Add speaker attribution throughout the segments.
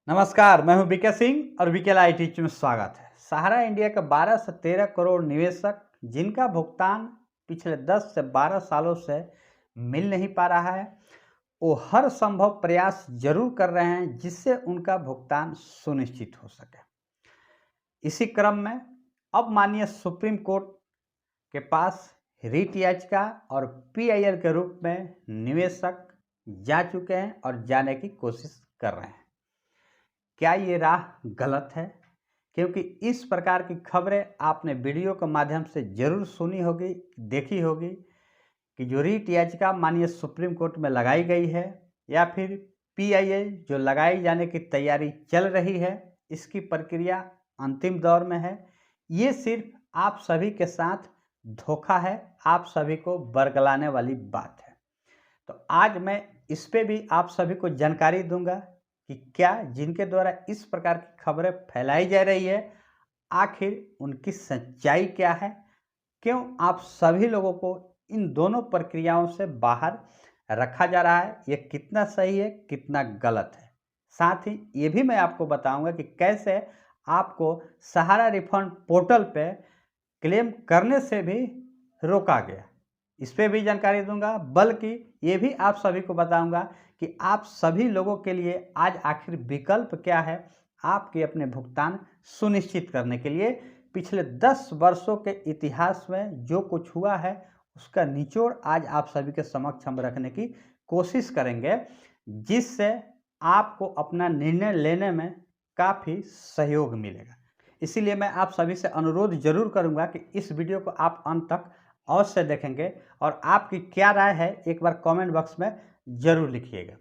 Speaker 1: नमस्कार, मैं हूं बीके सिंह और बीके आई टीच में स्वागत है। सहारा इंडिया के 12 से 13 करोड़ निवेशक जिनका भुगतान पिछले 10 से 12 सालों से मिल नहीं पा रहा है, वो हर संभव प्रयास जरूर कर रहे हैं जिससे उनका भुगतान सुनिश्चित हो सके। इसी क्रम में अब माननीय सुप्रीम कोर्ट के पास रिट याचिका और पीआईएल के रूप में निवेशक जा चुके हैं और जाने की कोशिश कर रहे हैं। क्या ये राह गलत है? क्योंकि इस प्रकार की खबरें आपने वीडियो के माध्यम से जरूर सुनी होगी, देखी होगी कि जो रिट याचिका माननीय सुप्रीम कोर्ट में लगाई गई है या फिर पीआईएल जो लगाई जाने की तैयारी चल रही है, इसकी प्रक्रिया अंतिम दौर में है। ये सिर्फ आप सभी के साथ धोखा है, आप सभी को बरगलाने वाली बात है। तो आज मैं इस पे भी आप सभी को जानकारी दूंगा कि क्या जिनके द्वारा इस प्रकार की खबरें फैलाई जा रही है, आखिर उनकी सच्चाई क्या है, क्यों आप सभी लोगों को इन दोनों प्रक्रियाओं से बाहर रखा जा रहा है, ये कितना सही है, कितना गलत है। साथ ही ये भी मैं आपको बताऊंगा कि कैसे आपको सहारा रिफंड पोर्टल पे क्लेम करने से भी रोका गया, इस पे भी जानकारी दूंगा। बल्कि ये भी आप सभी को बताऊंगा कि आप सभी लोगों के लिए आज आखिर विकल्प क्या है आपके अपने भुगतान सुनिश्चित करने के लिए। पिछले 10 वर्षों के इतिहास में जो कुछ हुआ है उसका निचोड़ आज आप सभी के समक्ष हम रखने की कोशिश करेंगे, जिससे आपको अपना निर्णय लेने में काफ़ी सहयोग मिलेगा। इसीलिए मैं आप सभी से अनुरोध जरूर करूंगा कि इस वीडियो को आप अंत तक अवश्य देखेंगे और आपकी क्या राय है एक बार कमेंट बॉक्स में जरूर लिखिएगा।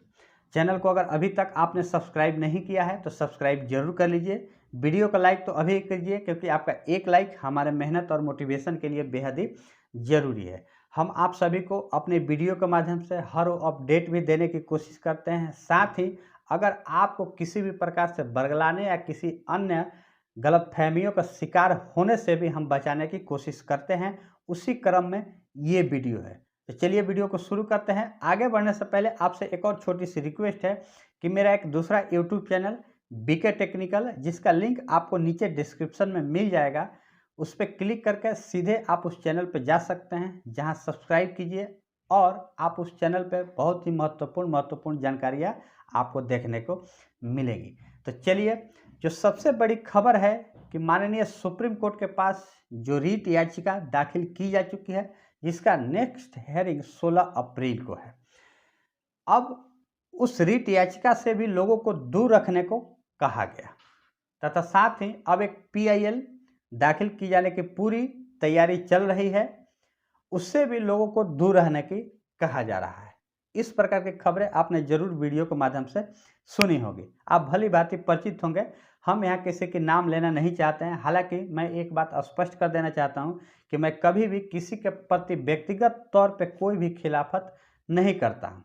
Speaker 1: चैनल को अगर अभी तक आपने सब्सक्राइब नहीं किया है तो सब्सक्राइब जरूर कर लीजिए। वीडियो का लाइक तो अभी कीजिए, क्योंकि आपका एक लाइक हमारे मेहनत और मोटिवेशन के लिए बेहद ही जरूरी है। हम आप सभी को अपने वीडियो के माध्यम से हर अपडेट भी देने की कोशिश करते हैं। साथ ही अगर आपको किसी भी प्रकार से बरगलाने या किसी अन्य गलतफहमियों का शिकार होने से भी हम बचाने की कोशिश करते हैं, उसी क्रम में ये वीडियो है। तो चलिए वीडियो को शुरू करते हैं। आगे बढ़ने से पहले आपसे एक और छोटी सी रिक्वेस्ट है कि मेरा एक दूसरा यूट्यूब चैनल बीके टेक्निकल, जिसका लिंक आपको नीचे डिस्क्रिप्शन में मिल जाएगा, उस पर क्लिक करके सीधे आप उस चैनल पर जा सकते हैं, जहां सब्सक्राइब कीजिए और आप उस चैनल पर बहुत ही महत्वपूर्ण जानकारियाँ आपको देखने को मिलेगी। तो चलिए, जो सबसे बड़ी खबर है कि माननीय सुप्रीम कोर्ट के पास जो रिट याचिका दाखिल की जा चुकी है, जिसका नेक्स्ट हेयरिंग 16 अप्रैल को है। अब उस रिट याचिका से भी लोगों को दूर रखने को कहा गया तथा साथ ही अब एक पीआईएल दाखिल की जाने की पूरी तैयारी चल रही है, उससे भी लोगों को दूर रहने की कहा जा रहा है। इस प्रकार की खबरें आपने जरूर वीडियो के माध्यम से सुनी होगी, आप भली भांति परिचित होंगे। हम यहाँ किसी के नाम लेना नहीं चाहते हैं। हालांकि मैं एक बात स्पष्ट कर देना चाहता हूँ कि मैं कभी भी किसी के प्रति व्यक्तिगत तौर पे कोई भी खिलाफत नहीं करता हूँ।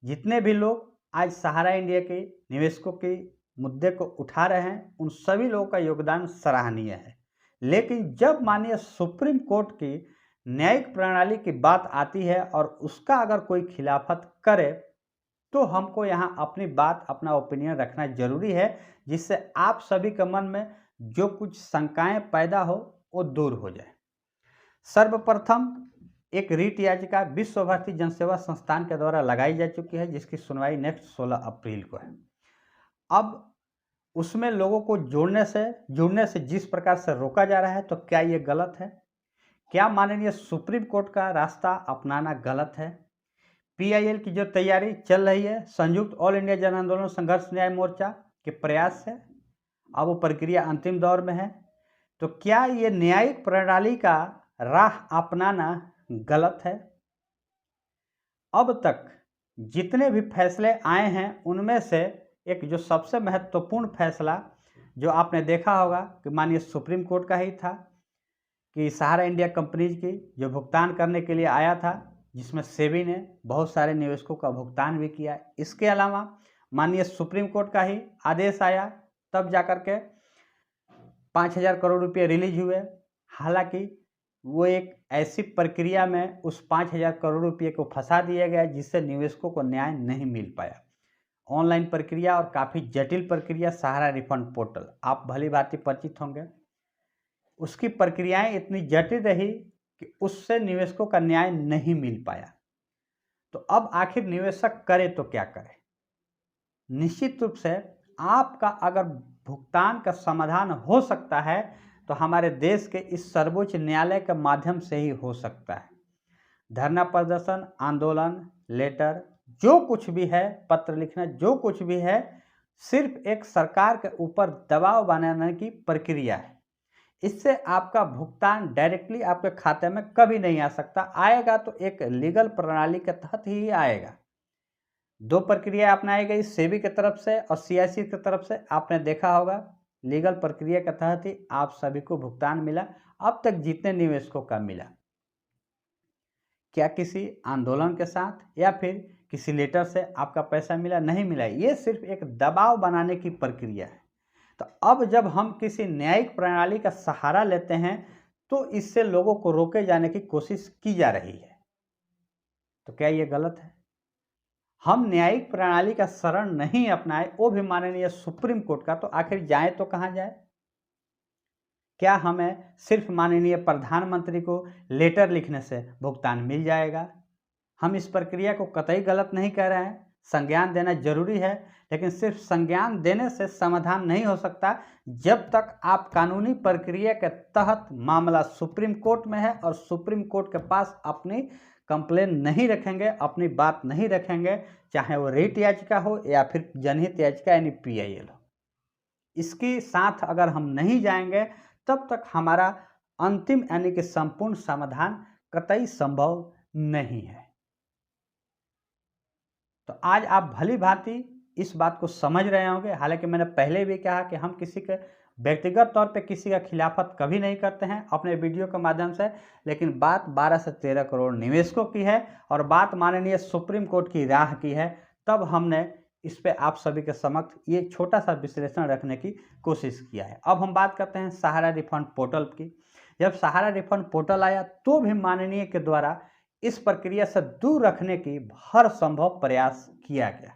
Speaker 1: जितने भी लोग आज सहारा इंडिया के निवेशकों के मुद्दे को उठा रहे हैं, उन सभी लोगों का योगदान सराहनीय है। लेकिन जब माननीय सुप्रीम कोर्ट की न्यायिक प्रणाली की बात आती है और उसका अगर कोई खिलाफत करे, तो हमको यहाँ अपनी बात, अपना ओपिनियन रखना जरूरी है, जिससे आप सभी के मन में जो कुछ शंकाएं पैदा हो वो दूर हो जाए। सर्वप्रथम एक रिट याचिका विश्व भारती जनसेवा संस्थान के द्वारा लगाई जा चुकी है, जिसकी सुनवाई नेक्स्ट 16 अप्रैल को है। अब उसमें लोगों को जुड़ने से जिस प्रकार से रोका जा रहा है, तो क्या ये गलत है? क्या माननीय सुप्रीम कोर्ट का रास्ता अपनाना गलत है? पीआईएल की जो तैयारी चल रही है संयुक्त ऑल इंडिया जन आंदोलन संघर्ष न्याय मोर्चा के प्रयास से, अब वो प्रक्रिया अंतिम दौर में है। तो क्या ये न्यायिक प्रणाली का राह अपनाना गलत है? अब तक जितने भी फैसले आए हैं, उनमें से एक जो सबसे महत्वपूर्ण फैसला जो आपने देखा होगा कि माननीय सुप्रीम कोर्ट का ही था, कि सहारा इंडिया कंपनीज की जो भुगतान करने के लिए आया था, जिसमें सेबी ने बहुत सारे निवेशकों का भुगतान भी किया। इसके अलावा माननीय सुप्रीम कोर्ट का ही आदेश आया, तब जाकर के 5,000 करोड़ रुपये रिलीज हुए। हालांकि वो एक ऐसी प्रक्रिया में उस 5,000 करोड़ रुपये को फंसा दिया गया जिससे निवेशकों को न्याय नहीं मिल पाया। ऑनलाइन प्रक्रिया और काफ़ी जटिल प्रक्रिया सहारा रिफंड पोर्टल, आप भली भांति परिचित होंगे। उसकी प्रक्रियाएं इतनी जटिल रही कि उससे निवेशकों का न्याय नहीं मिल पाया। तो अब आखिर निवेशक करे तो क्या करे? निश्चित रूप से आपका अगर भुगतान का समाधान हो सकता है तो हमारे देश के इस सर्वोच्च न्यायालय के माध्यम से ही हो सकता है। धरना प्रदर्शन, आंदोलन, लेटर, जो कुछ भी है, पत्र लिखना, जो कुछ भी है, सिर्फ एक सरकार के ऊपर दबाव बनाने की प्रक्रिया है। इससे आपका भुगतान डायरेक्टली आपके खाते में कभी नहीं आ सकता। आएगा तो एक लीगल प्रणाली के तहत ही आएगा। दो प्रक्रिया अपनाई गई, सेबी की तरफ से और सीआईसी की तरफ से। आपने देखा होगा लीगल प्रक्रिया के तहत ही आप सभी को भुगतान मिला। अब तक जितने निवेशकों का मिला, क्या किसी आंदोलन के साथ या फिर किसी लेटर से आपका पैसा मिला? नहीं मिला। ये सिर्फ एक दबाव बनाने की प्रक्रिया है। तो अब जब हम किसी न्यायिक प्रणाली का सहारा लेते हैं तो इससे लोगों को रोके जाने की कोशिश की जा रही है। तो क्या ये गलत है? हम न्यायिक प्रणाली का शरण नहीं अपनाए, वो भी माननीय सुप्रीम कोर्ट का, तो आखिर जाए तो कहाँ जाए? क्या हमें सिर्फ माननीय प्रधानमंत्री को लेटर लिखने से भुगतान मिल जाएगा? हम इस प्रक्रिया को कतई गलत नहीं कह रहे हैं, संज्ञान देना जरूरी है, लेकिन सिर्फ संज्ञान देने से समाधान नहीं हो सकता। जब तक आप कानूनी प्रक्रिया के तहत मामला सुप्रीम कोर्ट में है और सुप्रीम कोर्ट के पास अपनी कंप्लेन नहीं रखेंगे, अपनी बात नहीं रखेंगे, चाहे वो रिट याचिका हो या फिर जनहित याचिका यानी पीआईएल हो, इसके साथ अगर हम नहीं जाएंगे तब तक हमारा अंतिम यानी कि संपूर्ण समाधान कतई संभव नहीं है। तो आज आप भली भांति इस बात को समझ रहे होंगे। हालांकि मैंने पहले भी कहा कि हम किसी के व्यक्तिगत तौर पे किसी का खिलाफत कभी नहीं करते हैं अपने वीडियो के माध्यम से, लेकिन बात 12 से 13 करोड़ निवेशकों की है और बात माननीय सुप्रीम कोर्ट की राह की है। तब हमने इस पे आप सभी के समक्ष ये छोटा सा विश्लेषण रखने की कोशिश किया है। अब हम बात करते हैं सहारा रिफंड पोर्टल की। जब सहारा रिफंड पोर्टल आया तो भी माननीय के द्वारा इस प्रक्रिया से दूर रखने की हर संभव प्रयास किया गया।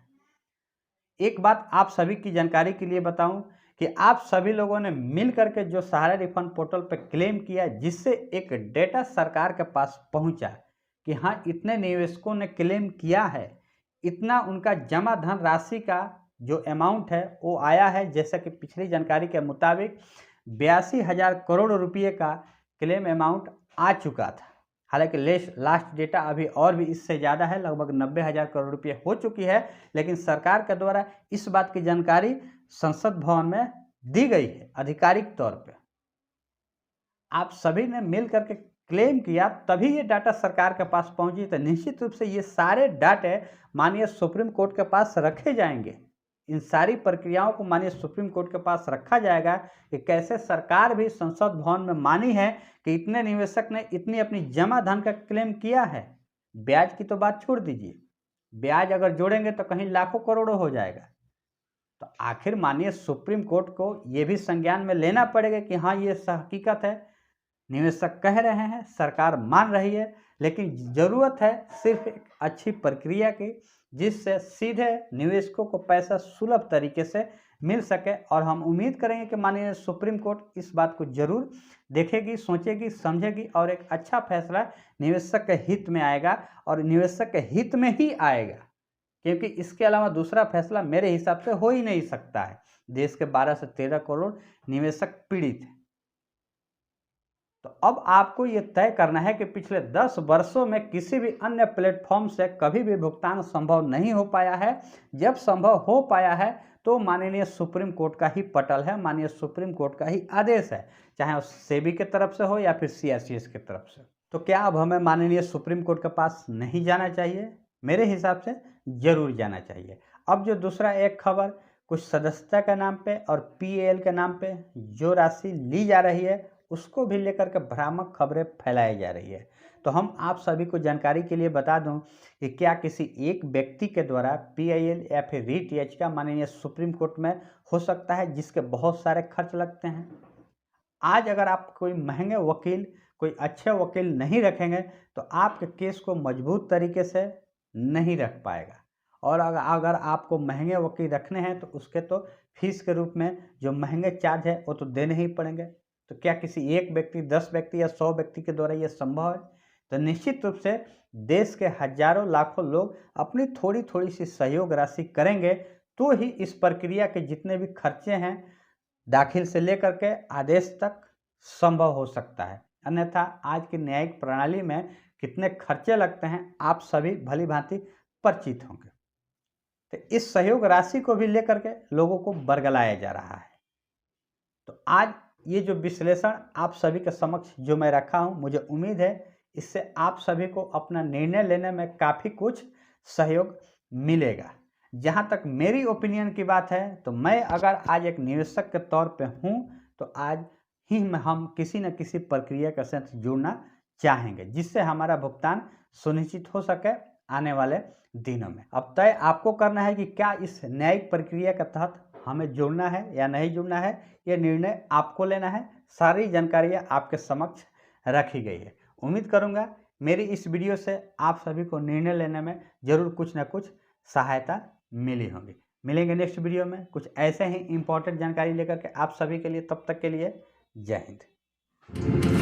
Speaker 1: एक बात आप सभी की जानकारी के लिए बताऊं कि आप सभी लोगों ने मिल करके जो सहारा रिफंड पोर्टल पर क्लेम किया, जिससे एक डेटा सरकार के पास पहुंचा कि हाँ इतने निवेशकों ने क्लेम किया है, इतना उनका जमा धन राशि का जो अमाउंट है वो आया है। जैसा कि पिछली जानकारी के मुताबिक 82,000 करोड़ रुपये का क्लेम अमाउंट आ चुका था। हालांकि लास्ट डेटा अभी और भी इससे ज़्यादा है, लगभग 90,000 करोड़ रुपये हो चुकी है। लेकिन सरकार के द्वारा इस बात की जानकारी संसद भवन में दी गई है आधिकारिक तौर पे। आप सभी ने मिल करके क्लेम किया तभी ये डाटा सरकार के पास पहुंची। तो निश्चित रूप से ये सारे डाटे माननीय सुप्रीम कोर्ट के पास रखे जाएंगे। इन सारी प्रक्रियाओं को माननीय सुप्रीम कोर्ट के पास रखा जाएगा कि कैसे सरकार भी संसद भवन में मानी है कि इतने निवेशक ने इतनी अपनी जमा धन का क्लेम किया है। ब्याज की तो बात छोड़ दीजिए, ब्याज अगर जोड़ेंगे तो कहीं लाखों करोड़ों हो जाएगा। तो आखिर माननीय सुप्रीम कोर्ट को ये भी संज्ञान में लेना पड़ेगा कि हाँ ये हकीकत है, निवेशक कह रहे हैं, सरकार मान रही है, लेकिन ज़रूरत है सिर्फ एक अच्छी प्रक्रिया की जिससे सीधे निवेशकों को पैसा सुलभ तरीके से मिल सके। और हम उम्मीद करेंगे कि माननीय सुप्रीम कोर्ट इस बात को जरूर देखेगी, सोचेगी, समझेगी और एक अच्छा फैसला निवेशक के हित में आएगा और निवेशक के हित में ही आएगा, क्योंकि इसके अलावा दूसरा फैसला मेरे हिसाब से हो ही नहीं सकता है। देश के 12 से 13 करोड़ निवेशक पीड़ित हैं। तो अब आपको ये तय करना है कि पिछले 10 वर्षों में किसी भी अन्य प्लेटफॉर्म से कभी भी भुगतान संभव नहीं हो पाया है। जब संभव हो पाया है तो माननीय सुप्रीम कोर्ट का ही पटल है, माननीय सुप्रीम कोर्ट का ही आदेश है, चाहे सेबी की तरफ से हो या फिर सीआरसीएस की तरफ से। तो क्या अब हमें माननीय सुप्रीम कोर्ट के पास नहीं जाना चाहिए? मेरे हिसाब से जरूर जाना चाहिए। अब जो दूसरा एक खबर, कुछ सदस्यता के नाम पे और पीएल के नाम पे जो राशि ली जा रही है उसको भी लेकर के भ्रामक खबरें फैलाई जा रही है। तो हम आप सभी को जानकारी के लिए बता दूं कि क्या किसी एक व्यक्ति के द्वारा पीआईएल या फिर रिट याचिका माननीय सुप्रीम कोर्ट में हो सकता है, जिसके बहुत सारे खर्च लगते हैं। आज अगर आप कोई महंगे वकील, कोई अच्छे वकील नहीं रखेंगे तो आपके केस को मजबूत तरीके से नहीं रख पाएगा और अगर आपको महंगे वकील रखने हैं तो उसके तो फीस के रूप में जो महंगे चार्ज है वो तो देने ही पड़ेंगे। तो क्या किसी एक व्यक्ति, 10 व्यक्ति या 100 व्यक्ति के द्वारा ये संभव है? तो निश्चित रूप से देश के हजारों लाखों लोग अपनी थोड़ी थोड़ी सी सहयोग राशि करेंगे तो ही इस प्रक्रिया के जितने भी खर्चे हैं दाखिल से लेकर के आदेश तक संभव हो सकता है। अन्यथा आज की न्यायिक प्रणाली में कितने खर्चे लगते हैं आप सभी भली भांति परिचित होंगे। तो इस सहयोग राशि को भी लेकर के लोगों को बरगलाया जा रहा है। तो आज ये जो विश्लेषण आप सभी के समक्ष जो मैं रखा हूं, मुझे उम्मीद है इससे आप सभी को अपना निर्णय लेने में काफ़ी कुछ सहयोग मिलेगा। जहाँ तक मेरी ओपिनियन की बात है तो मैं अगर आज एक निवेशक के तौर पे हूँ तो आज ही हम किसी न किसी प्रक्रिया के साथ जुड़ना चाहेंगे जिससे हमारा भुगतान सुनिश्चित हो सके आने वाले दिनों में। अब तय आपको करना है कि क्या इस न्यायिक प्रक्रिया के तहत हमें जुड़ना है या नहीं जुड़ना है, ये निर्णय आपको लेना है। सारी जानकारियाँ आपके समक्ष रखी गई है। उम्मीद करूँगा मेरी इस वीडियो से आप सभी को निर्णय लेने में ज़रूर कुछ न कुछ सहायता मिली होगी। मिलेंगे नेक्स्ट वीडियो में कुछ ऐसे ही इम्पोर्टेंट जानकारी लेकर के आप सभी के लिए। तब तक के लिए जय हिंद।